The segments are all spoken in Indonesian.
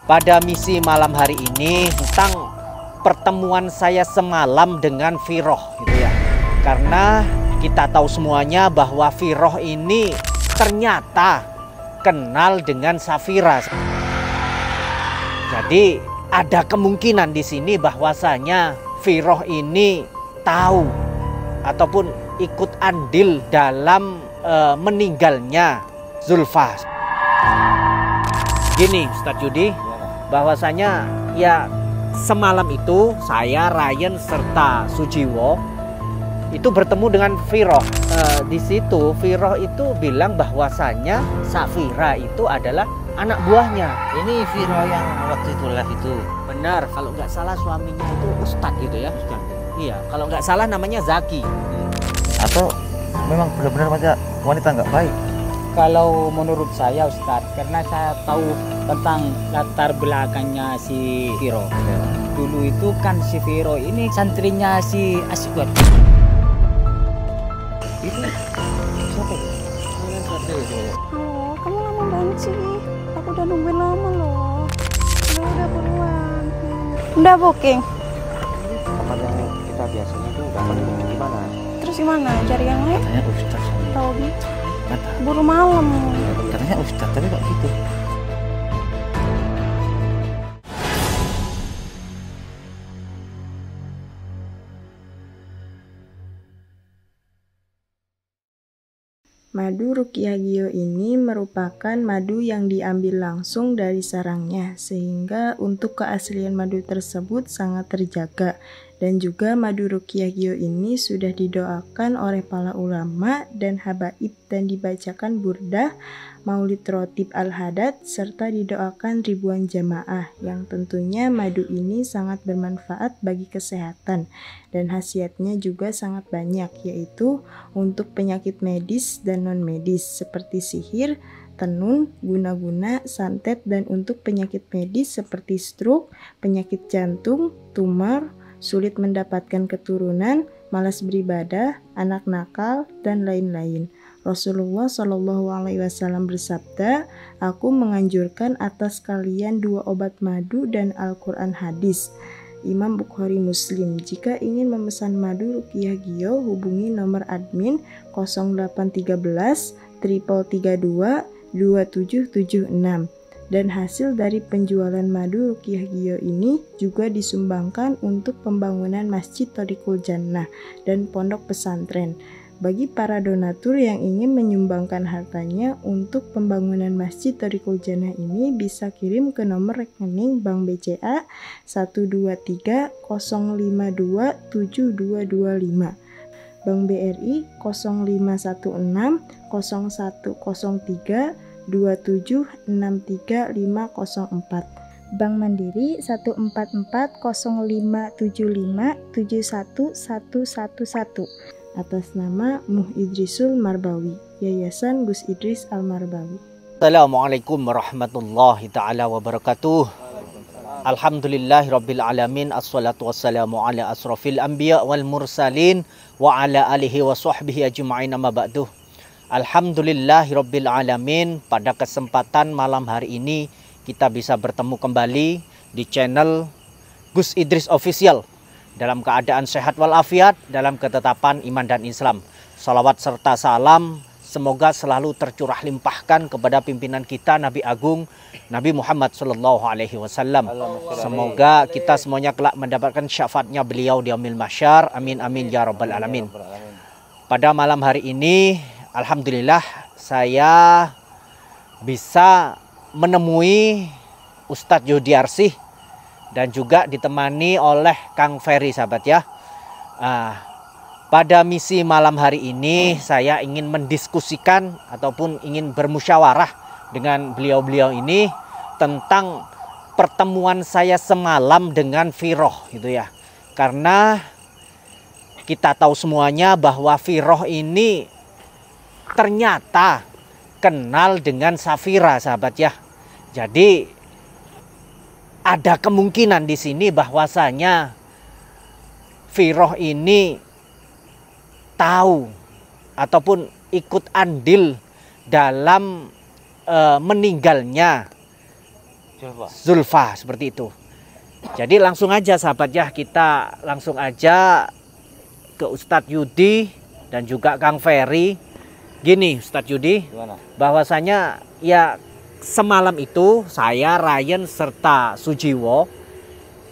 Pada misi malam hari ini tentang pertemuan saya semalam dengan Firoh gitu ya. Karena kita tahu semuanya bahwa Firoh ini ternyata kenal dengan Safira. Jadi ada kemungkinan di sini bahwasanya Firoh ini tahu ataupun ikut andil dalam meninggalnya Zulfa. Gini Ustadz Yudi, bahwasanya ya semalam itu saya, Ryan serta Sujiwo itu bertemu dengan Firoh. Di situ Firoh itu bilang bahwasanya Safira itu adalah anak buahnya. Ini Firoh yang waktu itu live itu. Benar, kalau nggak salah suaminya itu Ustadz gitu ya. Iya, kalau nggak salah namanya Zaki. Atau memang benar-benar wanita nggak baik? Kalau menurut saya Ustadz, karena saya tahu tentang latar belakangnya si Firoh. Dulu itu kan si Firoh ini santrinya si Asgod. Itu siapa? Halo, kamu lama banget sih. Aku udah nungguin lama loh. Udah buruan. Udah booking. Tempat yang kita biasanya itu dapat itu gimana? Terus gimana? Cari yang lain? Katanya Ustaz. Tahu gitu. Kata. Buru malam. Katanya Ustaz, tapi kok gitu? Madu Ruqyah Gio ini merupakan madu yang diambil langsung dari sarangnya, sehingga untuk keaslian madu tersebut sangat terjaga. Dan juga madu Ruqyah Gio ini sudah didoakan oleh para ulama dan habaib dan dibacakan burdah, maulid rotib al-hadad, serta didoakan ribuan jamaah, yang tentunya madu ini sangat bermanfaat bagi kesehatan dan khasiatnya juga sangat banyak, yaitu untuk penyakit medis dan non-medis seperti sihir, tenun, guna-guna, santet, dan untuk penyakit medis seperti stroke, penyakit jantung, tumor, sulit mendapatkan keturunan, malas beribadah, anak nakal, dan lain-lain. Rasulullah Shallallahu Alaihi Wasallam bersabda, "Aku menganjurkan atas kalian 2 obat madu dan Al-Quran hadis." Imam Bukhari Muslim. Jika ingin memesan madu Ruqyah Gio, hubungi nomor admin 0813 332 2776. Dan hasil dari penjualan madu Ruqyah Gio ini juga disumbangkan untuk pembangunan Masjid Thariqul Jannah dan pondok pesantren. Bagi para donatur yang ingin menyumbangkan hartanya untuk pembangunan Masjid Thariqul Jannah ini bisa kirim ke nomor rekening Bank BCA 123 052 7225, Bank BRI 0516 0103 2763504, Bank Mandiri 1440575711111, atas nama Muh Idrisul Marbawi, Yayasan Gus Idris Al-Marbawi. Assalamualaikum warahmatullahi ta'ala wabarakatuh. Alhamdulillahirabbil alamin, assalatu wassalamu ala asrafil anbiya wal mursalin wa ala alihi wa sahbihi ajma'in, amma ba'du. Alhamdulillahirabbil alamin, pada kesempatan malam hari ini kita bisa bertemu kembali di channel Gus Idris Official dalam keadaan sehat walafiat, dalam ketetapan iman dan Islam. Salawat serta salam semoga selalu tercurah limpahkan kepada pimpinan kita Nabi Agung Nabi Muhammad Sallallahu Alaihi Wasallam. Semoga kita semuanya kelak mendapatkan syafaatnya beliau di yaumil mahsyar. Amin amin ya rabbal alamin. Pada malam hari ini alhamdulillah saya bisa menemui Ustadz Yudiarsih dan juga ditemani oleh Kang Ferry, sahabat ya. Pada misi malam hari ini saya ingin mendiskusikan ataupun ingin bermusyawarah dengan beliau-beliau ini tentang pertemuan saya semalam dengan Firoh gitu ya. Karena kita tahu semuanya bahwa Firoh ini ternyata kenal dengan Safira, sahabat ya. Jadi ada kemungkinan di sini bahwasanya Firoh ini tahu ataupun ikut andil dalam meninggalnya Zulfa seperti itu. Jadi langsung aja sahabat ya, kita langsung aja ke Ustadz Yudi dan juga Kang Ferry. Gini Ustadz Yudi, Gimana? bahwasanya ya semalam itu saya, Ryan serta Sujiwo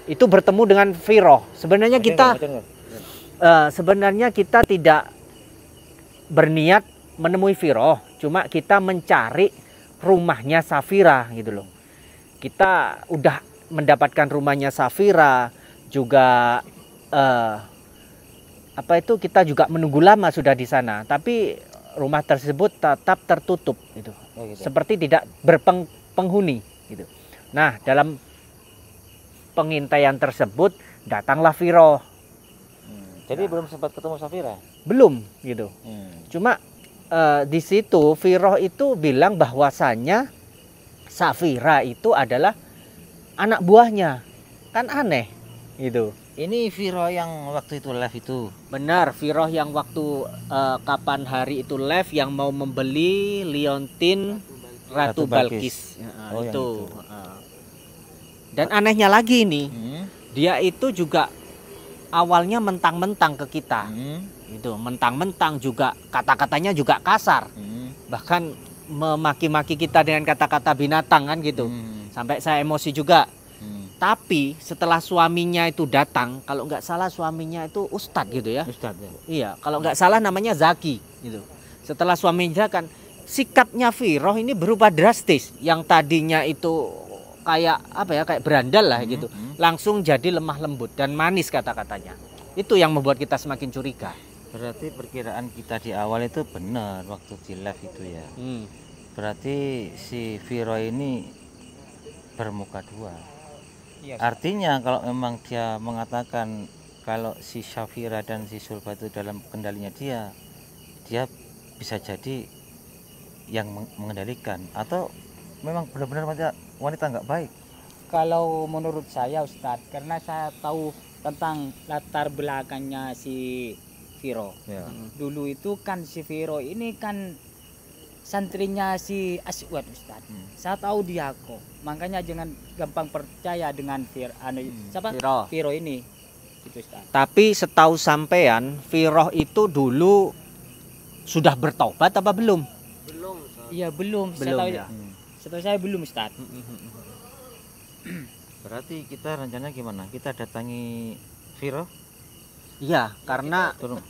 itu bertemu dengan Viro. Sebenarnya kita tidak berniat menemui Viro, cuma kita mencari rumahnya Safira gitu loh. Kita udah mendapatkan rumahnya Safira, juga kita juga menunggu lama sudah di sana, tapi rumah tersebut tetap tertutup gitu. Oh, gitu. Seperti tidak berpenghuni gitu. Nah, dalam pengintaian tersebut datanglah Viro. Jadi belum sempat ketemu Safira? Belum gitu. Cuma di situ Viro itu bilang bahwasannya Safira itu adalah anak buahnya. Kan aneh gitu. Ini Viro yang waktu itu live itu. Benar, Viro yang waktu kapan hari itu live yang mau membeli liontin Ratu Balkis. Ya, Oh, itu. yang itu. Dan anehnya lagi nih, dia itu juga awalnya mentang-mentang ke kita. Itu mentang-mentang juga kata-katanya juga kasar. Bahkan memaki-maki kita dengan kata-kata binatang kan gitu. Sampai saya emosi juga. Tapi setelah suaminya itu datang, kalau nggak salah suaminya itu Ustadz gitu ya. Ustadz ya? Iya, kalau nggak salah namanya Zaki gitu. Setelah suaminya kan, sikapnya Viro ini berubah drastis. Yang tadinya itu kayak berandal lah gitu. Langsung jadi lemah lembut dan manis kata-katanya. Itu yang membuat kita semakin curiga. Berarti perkiraan kita di awal itu benar waktu di live itu ya. Berarti si Viro ini bermuka dua. Iya, Artinya kalau memang dia mengatakan kalau si Safira dan si Zulfa itu dalam kendalinya dia bisa jadi yang mengendalikan, atau memang benar-benar wanita nggak baik. kalau menurut saya Ustadz, karena saya tahu tentang latar belakangnya si Viro. Ya. Dulu itu kan si Viro ini kan santrinya si Aswad Ustadz. Saya tahu dia kok. Makanya jangan gampang percaya dengan Viro ini. Gitu Ustadz. Tapi setahu sampean, Viro itu dulu sudah bertobat apa belum? Iya belum. Belum ya. Setahu saya belum Ustadz. Berarti kita rencananya gimana? Kita datangi Viro? Iya, karena Turun.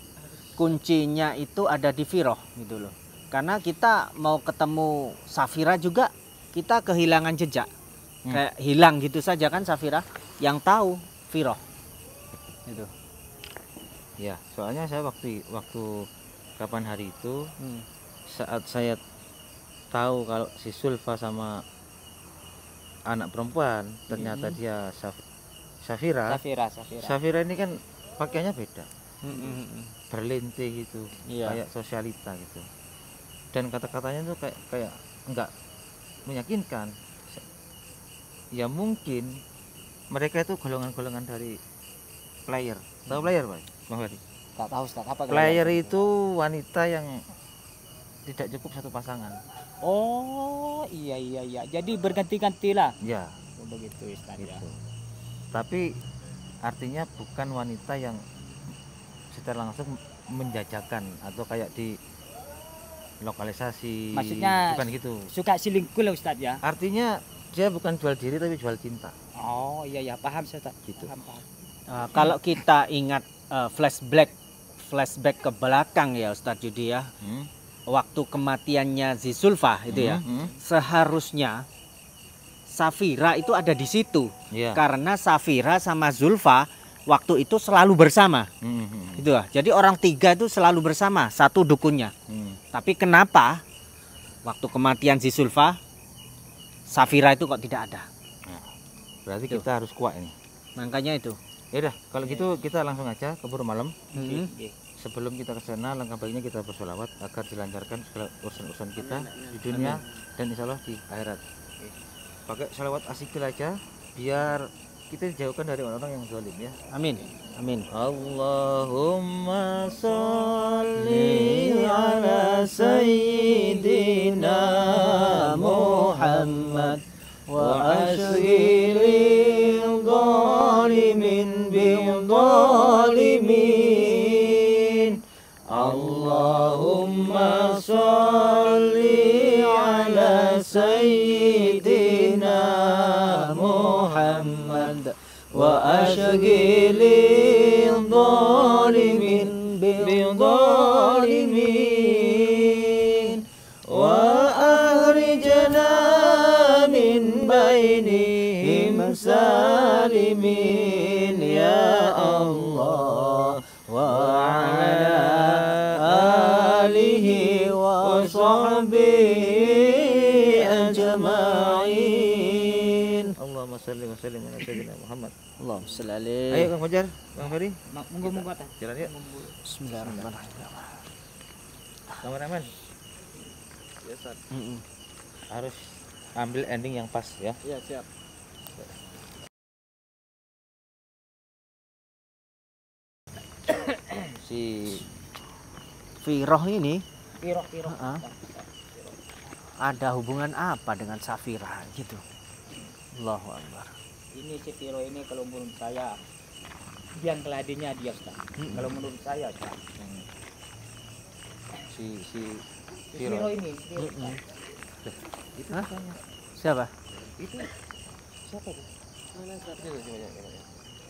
kuncinya itu ada di Viro gitu loh. Karena kita mau ketemu Safira juga kita kehilangan jejak. Kayak hilang gitu saja kan Safira. Yang tahu Viro. Gitu. Ya, soalnya saya waktu kapan hari itu saat saya tahu kalau si Zulfa sama anak perempuan ternyata dia Safira. Safira ini kan pakaiannya beda. Berlente gitu. Iya. Kayak sosialita gitu. Dan kata-katanya tuh kayak enggak meyakinkan. Ya mungkin mereka itu golongan-golongan dari player. Tahu player, Pak? Bang Ferry? Tak tahu Ustadz apa Player itu wanita yang tidak cukup satu pasangan. Oh iya. Jadi berganti-ganti lah. Ya, Oh, begitu Ustadz ya. gitu. Tapi artinya bukan wanita yang secara langsung menjajakan atau kayak di lokalisasi. Maksudnya bukan gitu. suka selingkuh lah Ustadz ya. Artinya dia bukan jual diri tapi jual cinta. Oh iya paham saya tak. Gitu. Paham. Kalau kita ingat flashback ke belakang ya Ustadz Yudi ya. Waktu kematiannya Zulfa itu ya. Seharusnya Safira itu ada di situ. Iya. Karena Safira sama Zulfa waktu itu selalu bersama. Gitu lah. Jadi orang tiga itu selalu bersama, satu dukunnya. Tapi kenapa waktu kematian Zulfa Safira itu kok tidak ada? Nah, berarti kita harus kuat ini. Makanya itu. Ya udah, kalau gitu kita langsung aja keburu malam. Oke. Sebelum kita ke sana, langkah baiknya kita bersolawat agar dilancarkan segala urusan-urusan kita di dunia dan insya Allah di akhirat. Pakai salawat asikil aja biar kita dijauhkan dari orang-orang yang zalim ya. Amin. Amin. Allahumma sholli ala sayyidina Muhammad wa وأشغل الظالمين بالظالمين اللهم صل على سيدنا محمد وأشغل الظالمين بالظالمين وأخرجنا من بينهم سالمين يا الله وعلى آله وصحبه أجمعين. Allahumma shalli wa sallim ala sayyidina Muhammad. Allahumma shalli alaihi. Ayo Kang Fajar, Kang Ferry, Monggo ta. jalan yuk. Bismillahirrahmanirrahim. Kameramen. Ya, Ustaz. Harus ambil ending yang pas ya. Iya, siap. Si Firoh ini Piro. ada hubungan apa dengan Safira gitu? Allahu Akbar. Ini si Piro ini kalau menurut saya biang keladinya dia, Ustaz. Kalau menurut saya, Ustaz. Si Piro ini. itu Hah? tanya. Siapa? Itu siapa tuh? Mana Ustaz? Coba.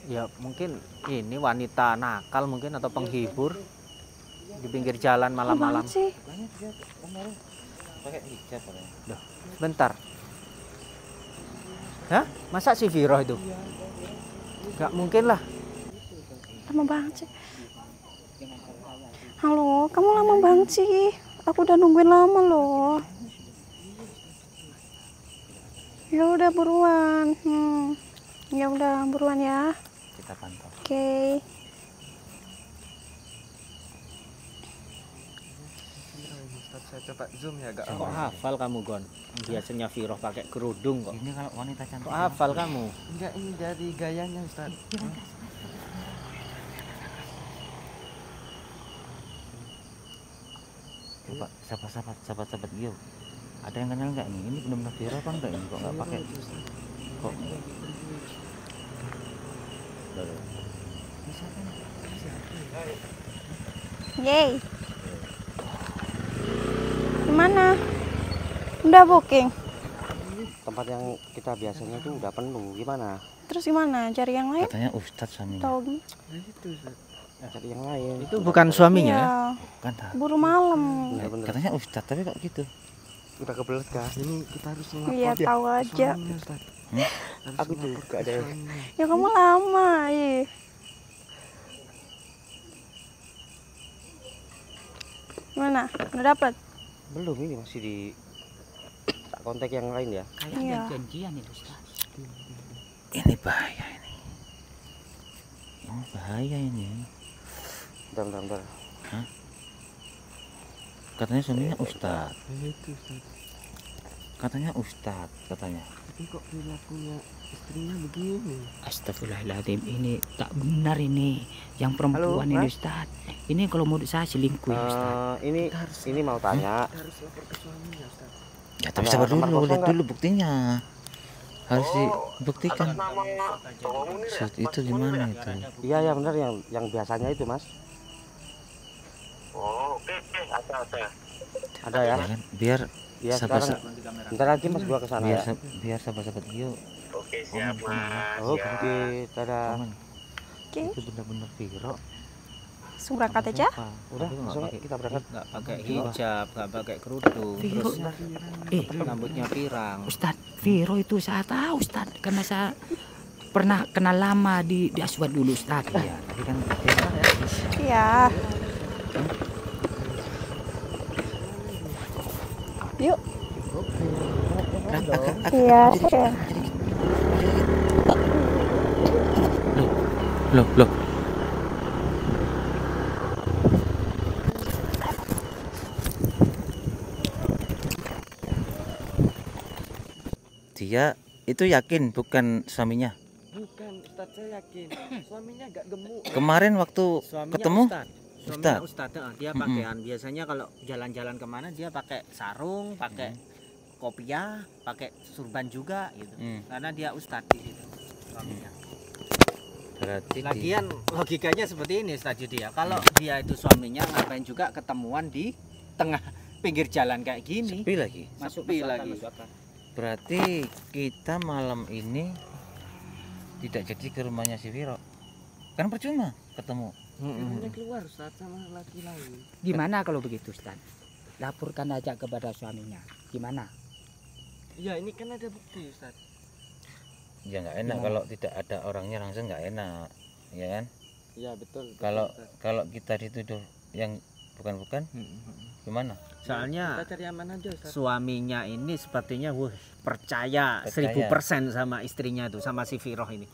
Ya mungkin ini wanita nakal mungkin atau penghibur di pinggir jalan malam-malam. Apaan sih? Tanya dia kemarin pakai hijab katanya. Duh, bentar. Hah? Masa si Firoh itu? Gak mungkin lah. Lama banget sih. Halo, kamu lama banget sih. Aku udah nungguin lama loh. Ya udah buruan. Ya udah buruan ya. Kita pantau. Oke. Saya coba zoom ya, gak Kok hafal kamu Gon? Biasanya Firoh pakai kerudung kok. Ini kalau wanita cantik. Kok hafal kamu? enggak, ini dari gayanya Ustaz. Coba sahabat Gio. Ada yang kenal nggak nih? Ini benar-benar Vira apa enggak ini? Kok nggak pakai? Kok? Yeay. Gimana? Udah booking? Tempat yang kita biasanya itu udah penuh, gimana? Terus gimana? Cari yang lain? Katanya Ustadz suaminya. Tahu gimana? Cari yang lain. Itu bukan suaminya ya? Iya. Kan tak. Buru malam. Bener-bener. Katanya Ustadz tapi kok gitu? Udah kebelet kah? Ini kita harus Iya, tahu aja. Aku juga ada. Ya kamu lama, ih. Gimana? Udah dapat? Belum, ini masih di tak kontak yang lain ya. Kayaknya Iya. janjian itu, Ustaz. Ini bahaya ini. Ini bahaya ini. Bentar. Katanya suaminya Ustadz. Itu Ustaz. Katanya Ustadz katanya. Tapi kok perilakunya istrinya begini? Astagfirullahaladzim, ini tak benar ini. Yang perempuan Halo, ini, Mas? Ustaz. Ini kalau menurut saya selingkuh, ya, Ustaz. Ini mau tanya. Kita harus lapor ke suaminya Ustaz. Ya tapi Ada sabar kamar dulu, kosong lihat nggak? dulu buktinya. Harus dibuktikan. Saat itu gimana itu? Iya benar yang biasanya itu, Mas. Ada ya? Ya kan? Biar Iya, sabar sekarang bentar lagi Mas gua ke sana ya. biar sahabat-sahabat Gio. Oke, siap Mas. Oke, dadah. Oke. Itu benar-benar Viro. Langsung berangkat aja. Udah, langsung kita berangkat. Nggak pakai hijab, nggak pakai kerudung, terus rambutnya pirang. Ustaz, Viro itu saya tahu, Ustaz. Karena saya pernah kenal lama di Aswad dulu, Ustaz. Iya, tapi kan Iya. Yuk. Iya, saya. loh. Dia itu yakin bukan suaminya. Bukan Ustaz, saya yakin. Suaminya gak gemuk. Kemarin waktu Suaminya ketemu Suaminya Ustadz, dia pakaian. Biasanya kalau jalan-jalan kemana dia pakai sarung, pakai kopiah, pakai surban juga gitu. Karena dia ustadz gitu suaminya. Berarti Lagian logikanya seperti ini Ustadz Yudi ya. Kalau dia itu suaminya, ngapain juga ketemuan di tengah pinggir jalan kayak gini? sepi lagi. Sepi lagi. Berarti kita malam ini tidak jadi ke rumahnya si Viro. Kan percuma ketemu. Katanya keluar Ustaz sama laki-laki. Gimana kalau begitu Ustaz? Laporkan aja kepada suaminya. Gimana? Ya ini kan ada bukti Ustaz. Ya nggak enak kalau tidak ada orangnya langsung, nggak enak, ya kan? Iya betul. Kalau kita dituduh yang bukan gimana? Soalnya Kita cari aman aja Ustaz. suaminya ini sepertinya percaya 1000% sama istrinya tuh, sama si Viroh ini.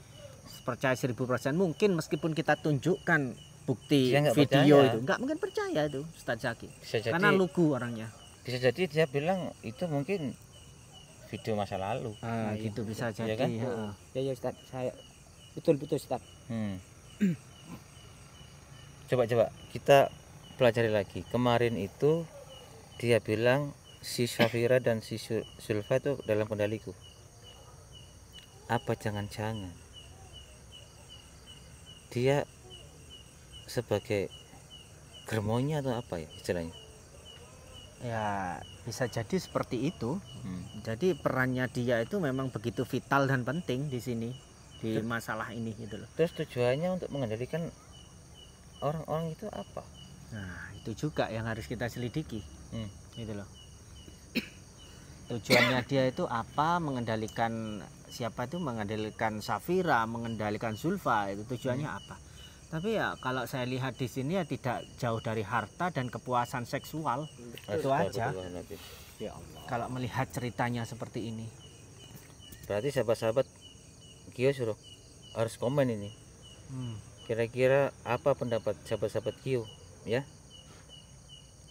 Percaya 1000%. Mungkin meskipun kita tunjukkan bukti Dia nggak video percaya. itu, nggak mungkin percaya itu Ustadz Zaki. Bisa jadi, Karena lugu orangnya. bisa jadi dia bilang itu mungkin video masa lalu. Gitu bisa jadi. kan? Heeh. Ya Ustaz, saya betul Ustaz. Coba kita pelajari lagi. Kemarin itu dia bilang si Syafira dan si Zulfa itu dalam kendaliku. Apa jangan-jangan dia sebagai germonya atau apa ya istilahnya? Ya bisa jadi seperti itu. Jadi perannya dia itu memang begitu vital dan penting di sini, di masalah ini gitu loh. Terus tujuannya untuk mengendalikan orang-orang itu apa? Nah itu juga yang harus kita selidiki, gitu loh. Tujuannya dia itu apa, mengendalikan siapa itu, mengendalikan Syafira, mengendalikan Zulfa, itu tujuannya apa. Tapi ya kalau saya lihat di sini ya tidak jauh dari harta dan kepuasan seksual. Itu aja. Ya Allah. Kalau melihat ceritanya seperti ini. Berarti sahabat-sahabat Gio suruh harus komen ini. Kira-kira apa pendapat sahabat-sahabat Gio ya?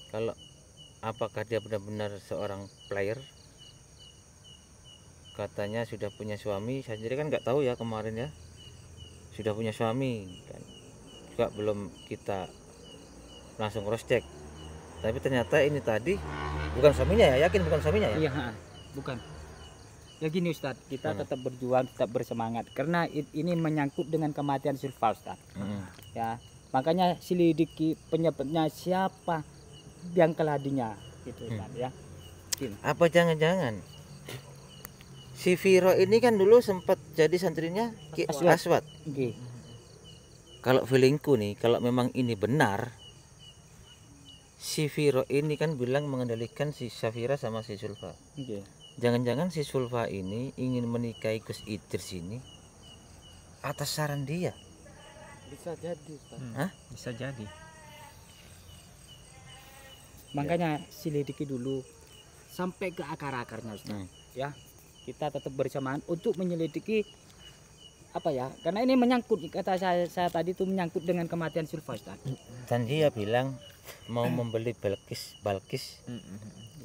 Kalau apakah dia benar-benar seorang player? Katanya sudah punya suami, saya sendiri kan nggak tahu ya kemarin ya. Sudah punya suami kan. Juga belum kita langsung cross check. Tapi ternyata ini tadi bukan suaminya ya, yakin bukan suaminya ya? Iya, bukan. Ya gini Ustaz, kita tetap berjuang, tetap bersemangat karena ini menyangkut dengan kematian Zulfa Ustaz. Ya, makanya selidiki penyebabnya siapa yang keladinya gitu Ustaz ya. Apa jangan-jangan si Viro ini kan dulu sempat jadi santrinya Ki Aswad. Kalau feelingku nih, kalau memang ini benar, si Viro ini kan bilang mengendalikan si Syafira sama si Zulfa. Jangan-jangan si Zulfa ini ingin menikahi Gus Idris ini atas saran dia. Bisa jadi Ustaz. Bisa jadi. Makanya selidiki dulu sampai ke akar-akarnya Ustaz. Ya, kita tetap bersamaan untuk menyelidiki apa ya, karena ini menyangkut, kata saya tadi itu menyangkut dengan kematian Zulfa Ustaz. Dan dia bilang mau membeli Balkis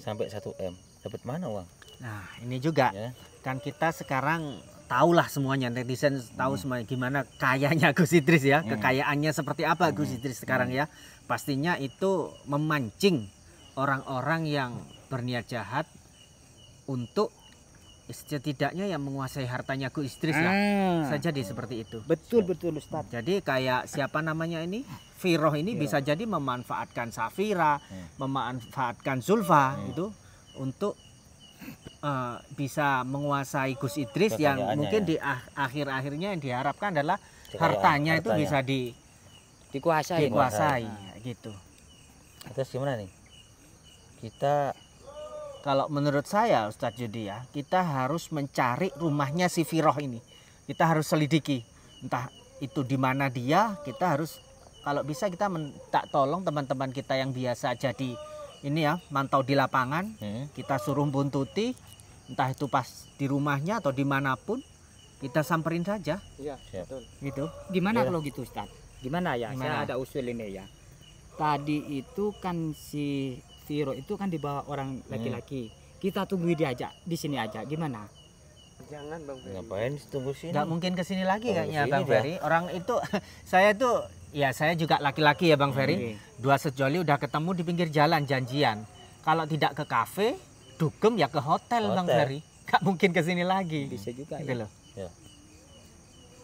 sampai 1 M. Dapat mana uang? Nah ini juga Ya. kan kita sekarang tahulah semuanya, netizen tahu semuanya gimana kayanya Gus Idris ya, kekayaannya seperti apa Gus Idris sekarang ya. Pastinya itu memancing orang-orang yang berniat jahat untuk setidaknya yang menguasai hartanya Gus Idris lah. Bisa jadi seperti itu. Betul Ustaz. Jadi kayak siapa namanya ini, Viroh ini bisa jadi memanfaatkan Syafira, memanfaatkan Zulfa itu untuk bisa menguasai Gus Idris yang mungkin di akhir-akhirnya yang diharapkan adalah hartanya itu bisa dikuasai gitu. Terus gimana nih? Kita Kalau menurut saya Ustadz Yudi ya, kita harus mencari rumahnya si Viroh ini. Kita harus selidiki entah itu di mana dia. Kita harus, kalau bisa kita minta tolong teman-teman kita yang biasa jadi ini ya, mantau di lapangan. Kita suruh buntuti, entah itu pas di rumahnya atau dimanapun, kita samperin saja. Iya, betul. Gitu. Gimana kalau gitu Ustaz? Gimana ya? Saya ada usul ini ya. Tadi itu kan si Viro itu kan dibawa orang laki-laki. Kita tunggu dia aja di sini aja. Gimana? Jangan Bang Ferry. ngapain tunggu sini? Nggak mungkin kesini lagi kayaknya kesini Bang dah. Ferry. Orang itu saya tuh ya, saya juga laki-laki ya Bang Ferry. Dua sejoli udah ketemu di pinggir jalan janjian. Kalau tidak ke kafe, dugem ya ke hotel Bang Hotel. Ferry. Gak mungkin ke sini lagi. Bisa juga Gitu ya. loh. Ya.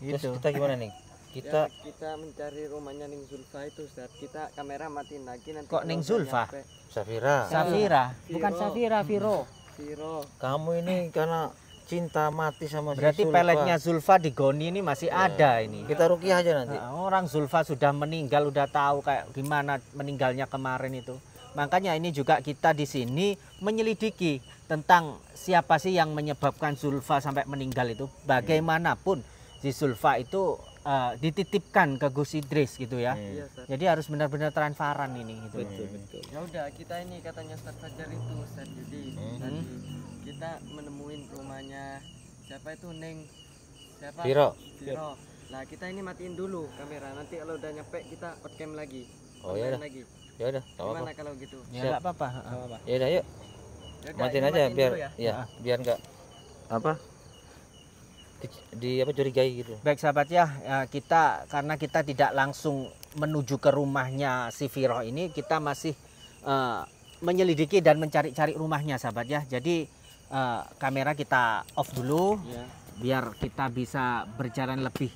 Gitu. Terus kita gimana nih? Kita Kita mencari rumahnya Ning Zulfa itu, Ustaz. Kita kamera matiin lagi nanti. Kok kalau Ning udah Zulfa? nyampe. Safira, Safira. Bukan Safira, Viro. Viro. kamu ini karena cinta mati sama si Berarti Zulfa. peletnya Zulfa di Goni ini masih ada ini. Kita rukiah aja nanti. Nah, orang Zulfa sudah meninggal, udah tahu kayak gimana meninggalnya kemarin itu. Makanya ini juga kita di sini menyelidiki tentang siapa sih yang menyebabkan Zulfa sampai meninggal itu. Bagaimanapun si Zulfa itu dititipkan ke Gus Idris gitu ya. Iya, Ustaz. Jadi harus benar-benar transparan ini gitu. Betul. Ya udah, kita ini katanya Ustaz Fajar itu, Ustaz Yudi. Tadi kita menemuin rumahnya siapa itu Ning siapa? Viro. Viro. Nah, kita ini matiin dulu kamera. Nanti kalau udah nyampe kita outcam lagi. Oh ya Online udah. lagi. Ya udah, enggak Gimana apa-apa. kalau gitu? Ya enggak apa-apa. Ya udah, yuk. Ya udah, Matiin ini aja biar dulu ya. ya, biar enggak apa? Di apa curigai gitu. Baik sahabat ya, kita karena kita tidak langsung menuju ke rumahnya si Viro ini, kita masih menyelidiki dan mencari-cari rumahnya sahabat ya. Jadi kamera kita off dulu Ya. biar kita bisa berjalan lebih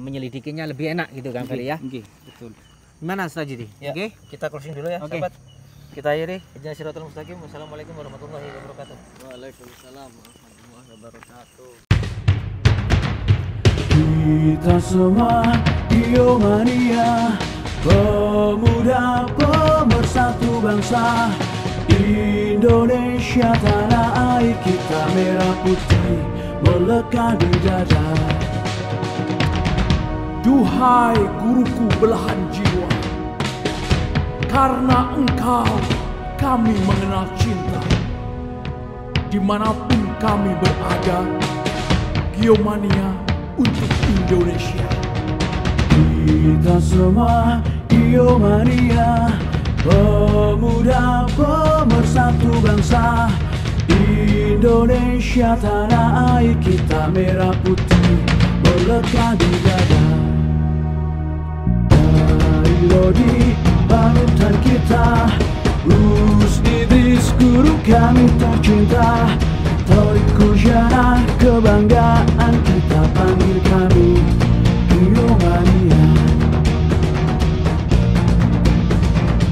menyelidikinya lebih enak gitu kan Ferry ya. Nggih, betul. Gimana Ustaz Judi? Ya. Oke. Kita closing dulu ya, Oke. sahabat. Kita akhiri. Ihdinas siratal mustaqim. Wassalamualaikum warahmatullahi wabarakatuh. Waalaikumsalam warahmatullahi wabarakatuh. Kita semua Biomania, pemuda pemersatu bangsa Indonesia, tanah air kita merah putih melekat di dada. Duhai guruku belahan jiwa, karena engkau kami mengenal cinta. Dimanapun kami berada, Biomania untuk Indonesia. Kita semua Biomania, pemuda pemersatu bangsa Indonesia, tanah air kita merah putih melekat di dada. Dari Lodi panutan kita, Gus Idris guru kami tercinta, Torik Kujana kebanggaan kita, panggil kami Biomania.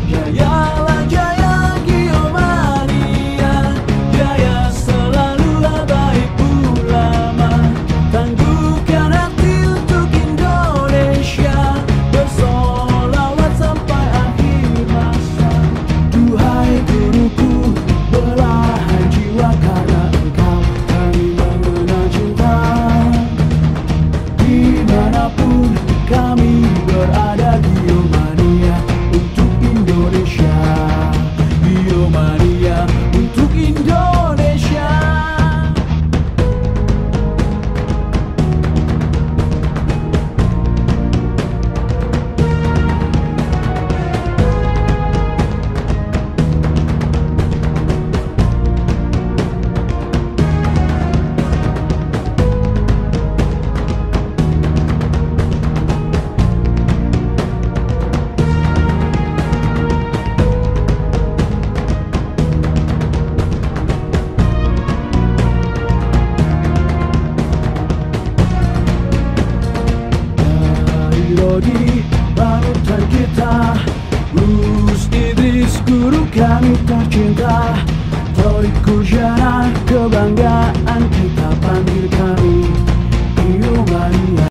Jayalah jaya Biomania, jaya selalu baik ulama, tangguhkan hati untuk Indonesia, bersolawat sampai akhir masa. Duhai guruku belahan jiwa, karena engkau kami mengenal cinta. Dimanapun kami berada, Biomania untuk Indonesia. Biomania untuk Indonesia. Dari Lodi panutan kita, Gus Idris guru kami tercinta, Torik Kujana